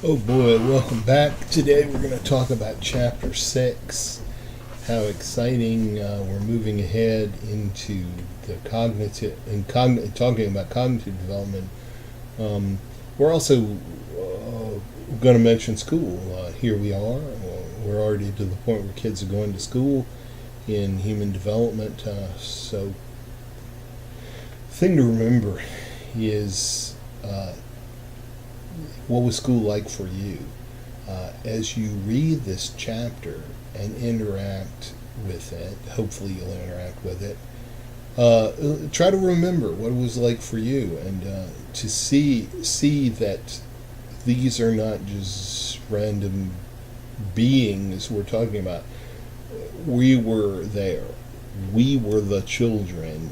Oh boy, welcome back. Today we're going to talk about Chapter 6. How exciting. We're moving ahead into the talking about cognitive development. We're also going to mention school. Here we are. We're already to the point where kids are going to school in human development. So, the thing to remember is what was school like for you? As you read this chapter and interact with it, hopefully you'll interact with it, try to remember what it was like for you, and to see that these are not just random beings we're talking about. We were there. We were the children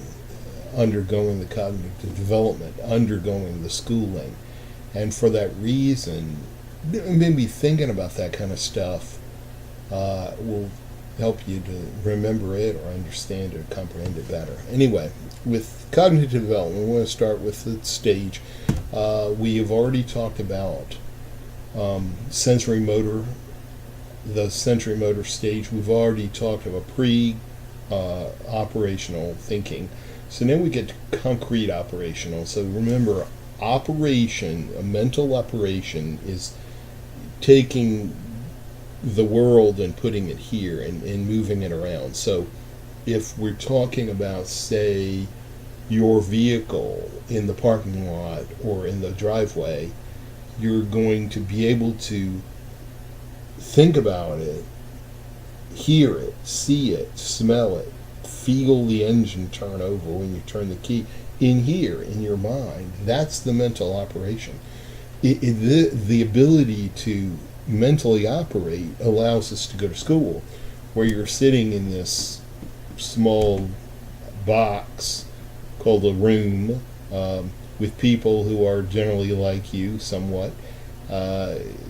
undergoing the cognitive development, undergoing the schooling. And for that reason, maybe thinking about that kind of stuff will help you to remember it or understand or comprehend it better. Anyway, with cognitive development, we're going to start with the stage. We have already talked about sensory motor, the sensory motor stage. We've already talked about pre-operational thinking. So now we get to concrete operational. So remember, operation, a mental operation, is taking the world and putting it here and moving it around. So if we're talking about, say, your vehicle in the parking lot or in the driveway, you're going to be able to think about it, hear it, see it, smell it, feel the engine turn over when you turn the key. In here, in your mind, that's the mental operation. The ability to mentally operate allows us to go to school, where you're sitting in this small box called a room with people who are generally like you somewhat.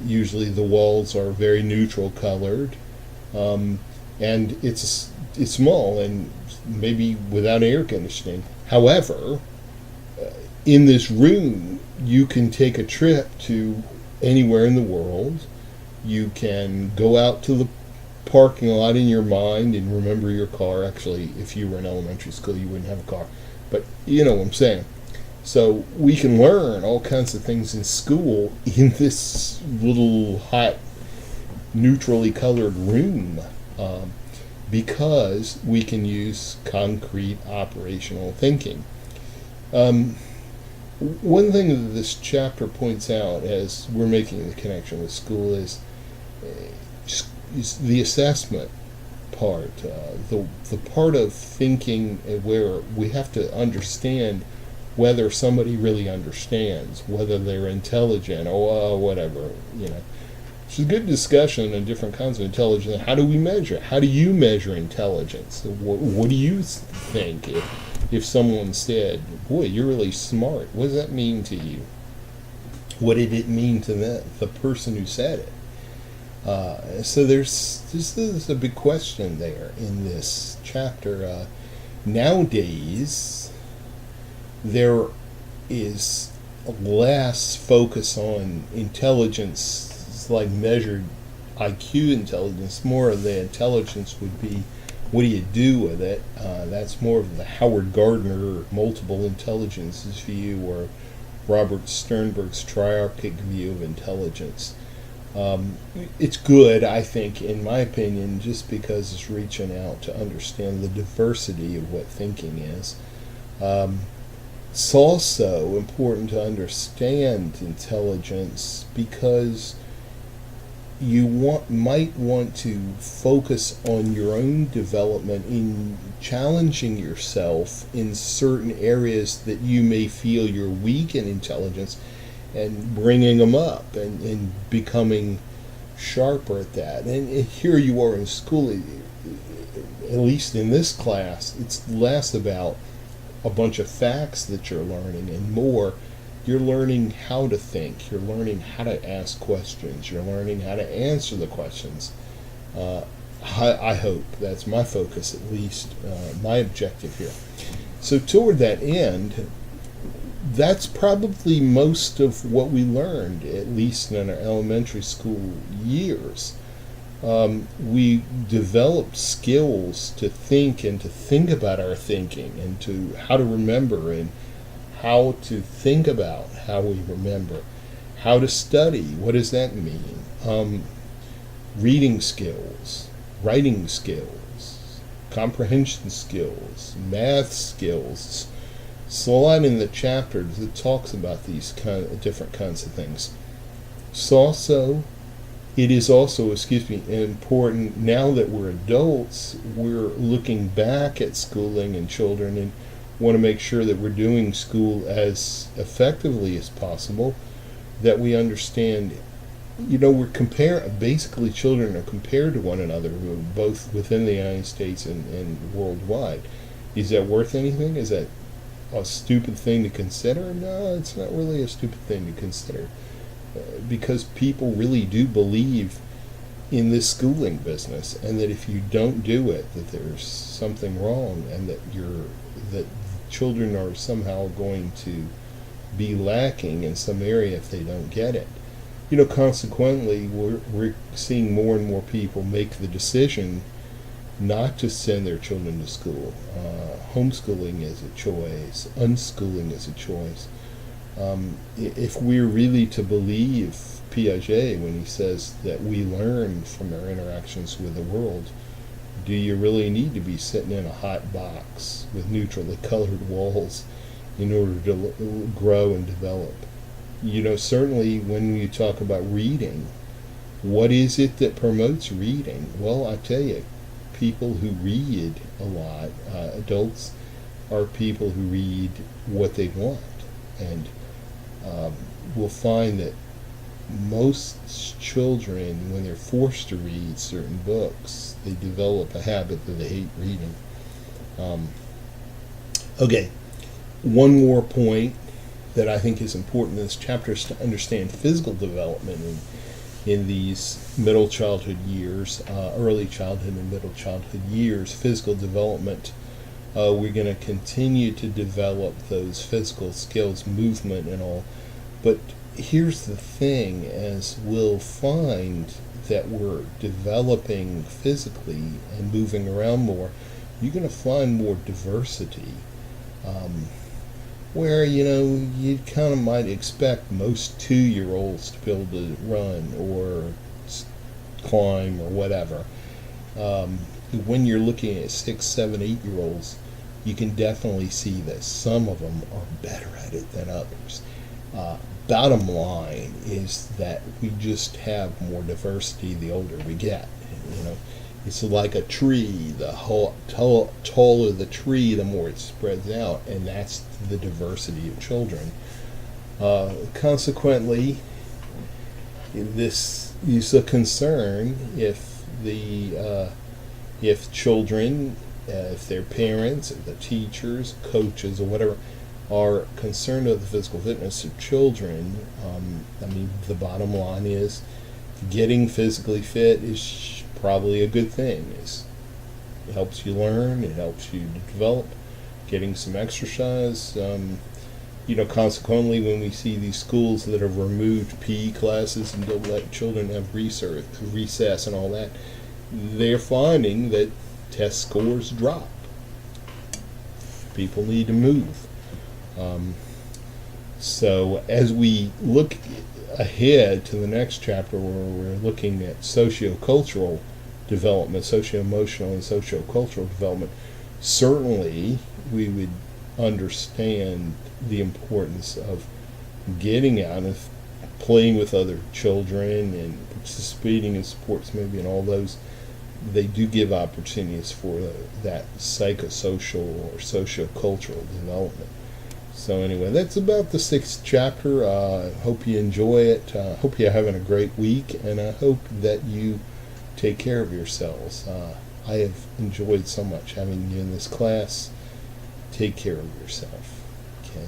Usually the walls are very neutral colored, and it's small and maybe without air conditioning. However, in this room, you can take a trip to anywhere in the world. You can go out to the parking lot in your mind and remember your car. Actually, if you were in elementary school, you wouldn't have a car. But you know what I'm saying. So we can learn all kinds of things in school in this little hot, neutrally colored room. Because we can use concrete operational thinking. One thing that this chapter points out as we're making the connection with school is the assessment part, the part of thinking where we have to understand whether somebody really understands, whether they're intelligent, or whatever, It's a good discussion on different kinds of intelligence. How do we measure? How do you measure intelligence? What do you think if someone said, boy, you're really smart? What does that mean to you? What did it mean to the person who said it? So this is a big question there in this chapter. Nowadays, there is less focus on intelligence, like measured IQ intelligence. More of the intelligence would be, what do you do with it? That's more of the Howard Gardner multiple intelligences view, or Robert Sternberg's triarchic view of intelligence. It's good, I think, in my opinion, just because it's reaching out to understand the diversity of what thinking is. It's also important to understand intelligence because you might want to focus on your own development in challenging yourself in certain areas that you may feel you're weak in intelligence, and bringing them up and becoming sharper at that. And here you are in school, at least in this class, it's less about a bunch of facts that you're learning and more you're learning how to think, you're learning how to ask questions, you're learning how to answer the questions. I hope that's my focus, at least my objective here. So toward that end, that's probably most of what we learned, at least in our elementary school years. We developed skills to think and to think about our thinking and to how to remember and how to think about how we remember, how to study. What does that mean? Reading skills, writing skills, comprehension skills, math skills. It's a lot in the chapter that talks about these different kinds of things. It is also, important now that we're adults, we're looking back at schooling and children and want to make sure that we're doing school as effectively as possible, that we understand, basically children are compared to one another, both within the United States and worldwide. Is that worth anything? Is that a stupid thing to consider? No, it's not really a stupid thing to consider. Because people really do believe in this schooling business, and that if you don't do it, that there's something wrong, and that children are somehow going to be lacking in some area if they don't get it. Consequently, we're seeing more and more people make the decision not to send their children to school. Homeschooling is a choice. Unschooling is a choice. If we're really to believe Piaget when he says that we learn from our interactions with the world, do you really need to be sitting in a hot box with neutrally colored walls in order to grow and develop? Certainly when you talk about reading, what is it that promotes reading? Well, I tell you, people who read a lot, adults, are people who read what they want. And we'll find that most children, when they're forced to read certain books, they develop a habit that they hate reading. Okay, one more point that I think is important in this chapter is to understand physical development in these middle childhood years, early childhood and middle childhood years. Physical development, we're going to continue to develop those physical skills, movement and all. But here's the thing, as we'll find that we're developing physically and moving around more, you're going to find more diversity. Where, you kind of might expect most 2-year-olds to be able to run or climb or whatever. When you're looking at 6, 7, 8-year-olds, you can definitely see that some of them are better at it than others. Bottom line is that we just have more diversity the older we get. It's like a tree. The taller the tree, the more it spreads out, and that's the diversity of children. Consequently, this is a concern if children, if their parents, if the teachers, coaches, or whatever, are concerned with the physical fitness of children. The bottom line is getting physically fit is probably a good thing. It helps you learn, it helps you to develop, getting some exercise. Consequently, when we see these schools that have removed PE classes and don't let children have recess and all that, they're finding that test scores drop. People need to move. So as we look ahead to the next chapter, where we're looking at socio-cultural development, socio-emotional and socio-cultural development, certainly we would understand the importance of getting out and playing with other children and participating in sports, maybe, and all those. They do give opportunities for that psychosocial or socio-cultural development. So anyway, that's about the 6th chapter. Hope you enjoy it. Hope you're having a great week, and I hope that you take care of yourselves. I have enjoyed so much having you in this class. Take care of yourself. Okay.